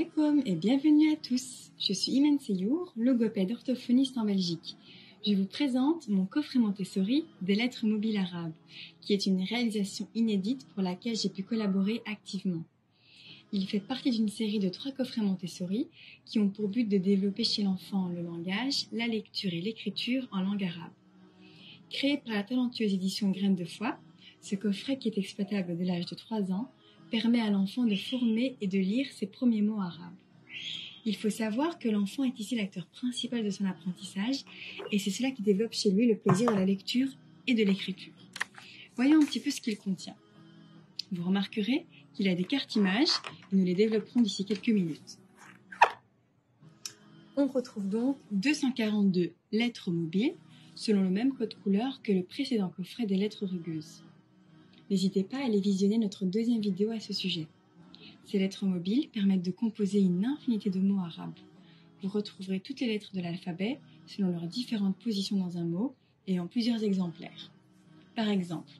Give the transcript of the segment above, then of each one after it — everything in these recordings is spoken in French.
alaikum et bienvenue à tous. Je suis Imen Seyour, logopède orthophoniste en Belgique. Je vous présente mon coffret Montessori des lettres mobiles arabes, qui est une réalisation inédite pour laquelle j'ai pu collaborer activement. Il fait partie d'une série de 3 coffrets Montessori qui ont pour but de développer chez l'enfant le langage, la lecture et l'écriture en langue arabe. Créé par la talentueuse édition Graines de Foi, ce coffret qui est exploitable dès l'âge de 3 ans permet à l'enfant de former et de lire ses premiers mots arabes. Il faut savoir que l'enfant est ici l'acteur principal de son apprentissage et c'est cela qui développe chez lui le plaisir de la lecture et de l'écriture. Voyons un petit peu ce qu'il contient. Vous remarquerez qu'il a des cartes images et nous les développerons d'ici quelques minutes. On retrouve donc 242 lettres mobiles selon le même code couleur que le précédent coffret des lettres rugueuses. N'hésitez pas à aller visionner notre deuxième vidéo à ce sujet. Ces lettres mobiles permettent de composer une infinité de mots arabes. Vous retrouverez toutes les lettres de l'alphabet selon leurs différentes positions dans un mot et en plusieurs exemplaires. Par exemple,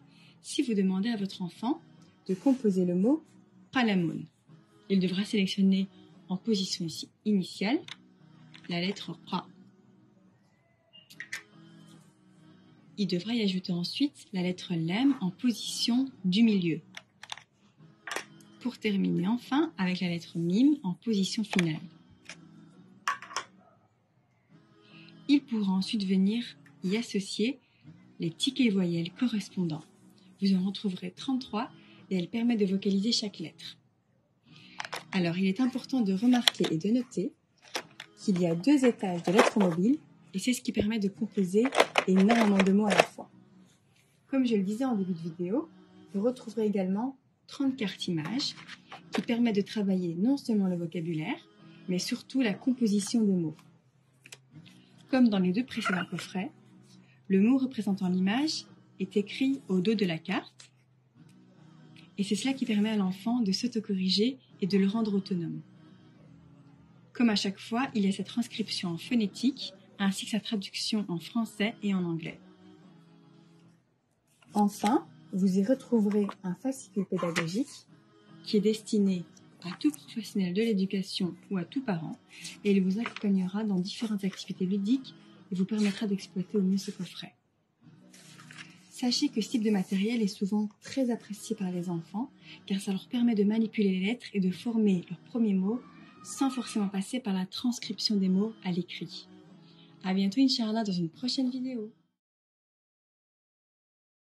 si vous demandez à votre enfant de composer le mot qalamun, il devra sélectionner en position initiale la lettre Qa. Il devra y ajouter ensuite la lettre Lam en position du milieu. Pour terminer enfin avec la lettre Mim en position finale. Il pourra ensuite venir y associer les tickets voyelles correspondants. Vous en retrouverez 33 et elles permettent de vocaliser chaque lettre. Alors il est important de remarquer et de noter qu'il y a 2 étages de lettres mobiles et c'est ce qui permet de composer énormément de mots à la fois. Comme je le disais en début de vidéo, vous retrouverez également 30 cartes images qui permettent de travailler non seulement le vocabulaire, mais surtout la composition de mots. Comme dans les 2 précédents coffrets, le mot représentant l'image est écrit au dos de la carte et c'est cela qui permet à l'enfant de s'autocorriger et de le rendre autonome. Comme à chaque fois, il y a cette transcription en phonétique ainsi que sa traduction en français et en anglais. Enfin, vous y retrouverez un fascicule pédagogique qui est destiné à tout professionnel de l'éducation ou à tout parent et il vous accompagnera dans différentes activités ludiques et vous permettra d'exploiter au mieux ce coffret. Sachez que ce type de matériel est souvent très apprécié par les enfants car ça leur permet de manipuler les lettres et de former leurs premiers mots sans forcément passer par la transcription des mots à l'écrit. À bientôt, Inch'Allah, dans une prochaine vidéo.